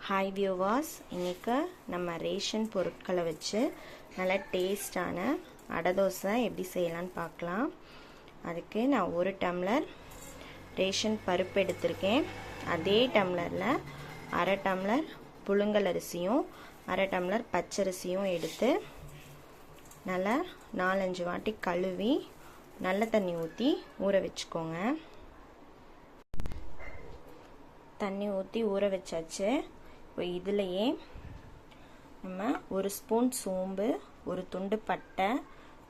Hi viewers, இன்றைக்கி நம்ம ration பொருட்களை வச்சு நல்ல டேஸ்டான அடை தோசை எப்படி செய்யலான்னு பார்க்கலாம். அதுக்கு நான் 1 டம்ளர் ரேஷன் பருப்பு எடுத்திருக்கேன். அதே டம்ளரில் 1/2 டம்ளர் புழுங்கல் அரிசியும் 1/2 டம்ளர் பச்சரிசியும் எடுத்து நல்லா 4-5 வாட்டி கழுவி நல்ல தண்ணி ஊற்றி ஊற வச்சுக்கோங்க. தண்ணி ஊற்றி ஊற வச்சாச்சு. இப்போ இதுலேயே நம்ம 1 ஸ்பூன் சோம்பு, 1 துண்டு பட்டை,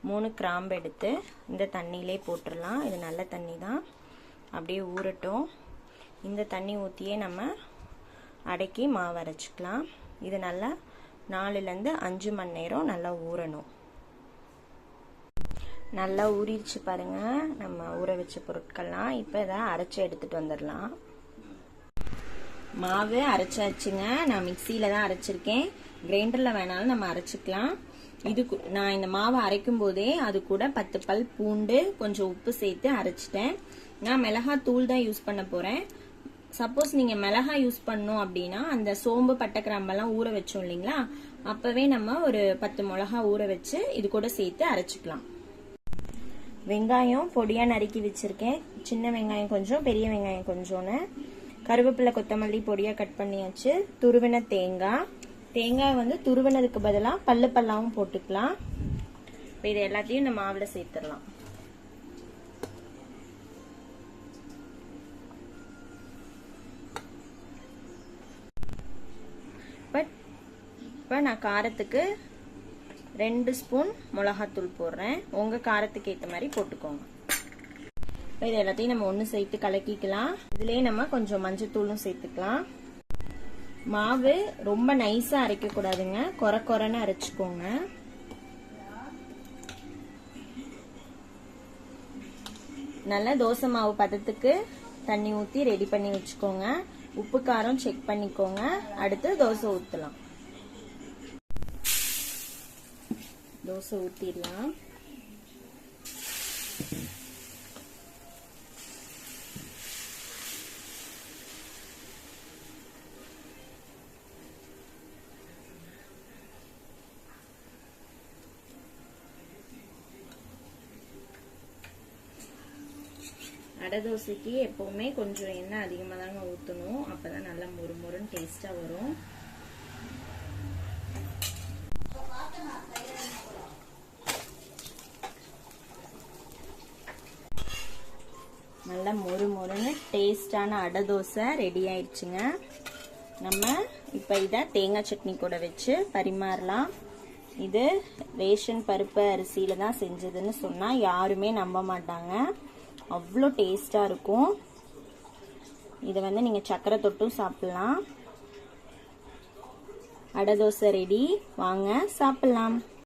3 கிராம்பு எடுத்து இந்த தண்ணியிலே போட்டுடலாம். இது நல்ல தண்ணி தான், அப்படியே ஊறட்டும். இந்த தண்ணி ஊற்றியே நம்ம அடைக்கி மாவு அரைச்சிக்கலாம். இது நல்லா 4லேருந்து 5 மணி நேரம் நல்லா ஊறணும். நல்லா ஊறிடுச்சு பாருங்கள் நம்ம ஊற வச்ச பொருட்கள்லாம். இப்போ இதை அரைச்சி எடுத்துகிட்டு வந்துடலாம். மாவு அரைச்சாச்சுங்க. நான் மிக்சியில் தான் அரைச்சிருக்கேன். கிரைண்டரில் வேணாலும் நம்ம அரைச்சிக்கலாம். நான் இந்த மாவை அரைக்கும் போதே அது கூட 10 பல் பூண்டு, கொஞ்சம் உப்பு சேர்த்து அரைச்சிட்டேன். நான் மிளகாய் தூள் தான் யூஸ் பண்ண போகிறேன். சப்போஸ் நீங்கள் மிளகாய் யூஸ் பண்ணணும் அப்படின்னா அந்த சோம்பு பட்டை கிராம்பெல்லாம் ஊற வச்சோம் இல்லைங்களா, அப்போவே நம்ம ஒரு 10 மிளகா ஊற வச்சு இது கூட சேர்த்து அரைச்சிக்கலாம். வெங்காயம் பொடியாக நறுக்கி வச்சுருக்கேன். சின்ன வெங்காயம் கொஞ்சம், பெரிய வெங்காயம் கொஞ்சோன்னு. கருவேப்பிலை, கொத்தமல்லி பொடியாக கட் பண்ணியாச்சு. துருவின தேங்காய் வந்து துருவினதுக்கு பதிலாக பல்லாவும் போட்டுக்கலாம். இப்போ இது எல்லாத்தையும் இந்த மாவில் சேர்த்துடலாம். இப்போ நான் காரத்துக்கு 2 ஸ்பூன் மிளகாத்தூள் போடுறேன். உங்கள் காரத்துக்கு ஏற்ற மாதிரி போட்டுக்கோங்க. இது எல்லாத்தையும் நம்ம ஒன்று சேர்த்து கலக்கிக்கலாம். இதுலேயே நம்ம கொஞ்சம் மஞ்சத்தூளும் சேர்த்துக்கலாம். மாவு ரொம்ப நைஸாக அரைக்கக்கூடாதுங்க, கொரன்னு அரைச்சிக்கோங்க. நல்லா தோசை மாவு பதத்துக்கு தண்ணி ஊற்றி ரெடி பண்ணி வச்சுக்கோங்க. உப்பு காரம் செக் பண்ணிக்கோங்க. அடுத்து தோசை ஊற்றலாம். தோசை ஊற்றிடலாம். அடை தோசைக்கு எப்பவுமே கொஞ்சம் எண்ணெய் அதிகமாக தாங்க ஊற்றணும். அப்பதான் நல்லா மொறுமொறுன்னு டேஸ்டா வரும். நல்லா மொறுமொறுன்னு டேஸ்டான அடை தோசை ரெடி ஆயிடுச்சுங்க. நம்ம இப்போ இதை தேங்காய் சட்னி கூட வச்சு பரிமாறலாம். இது ரேஷன் பருப்பு அரிசியில தான் செஞ்சதுன்னு சொன்னா யாருமே நம்ப மாட்டாங்க. அவ்வளோ டேஸ்டாக இருக்கும். இதை வந்து நீங்கள் சக்கரை தொட்டும் சாப்பிடலாம். அடை தோசை ரெடி, வாங்க சாப்பிடலாம்.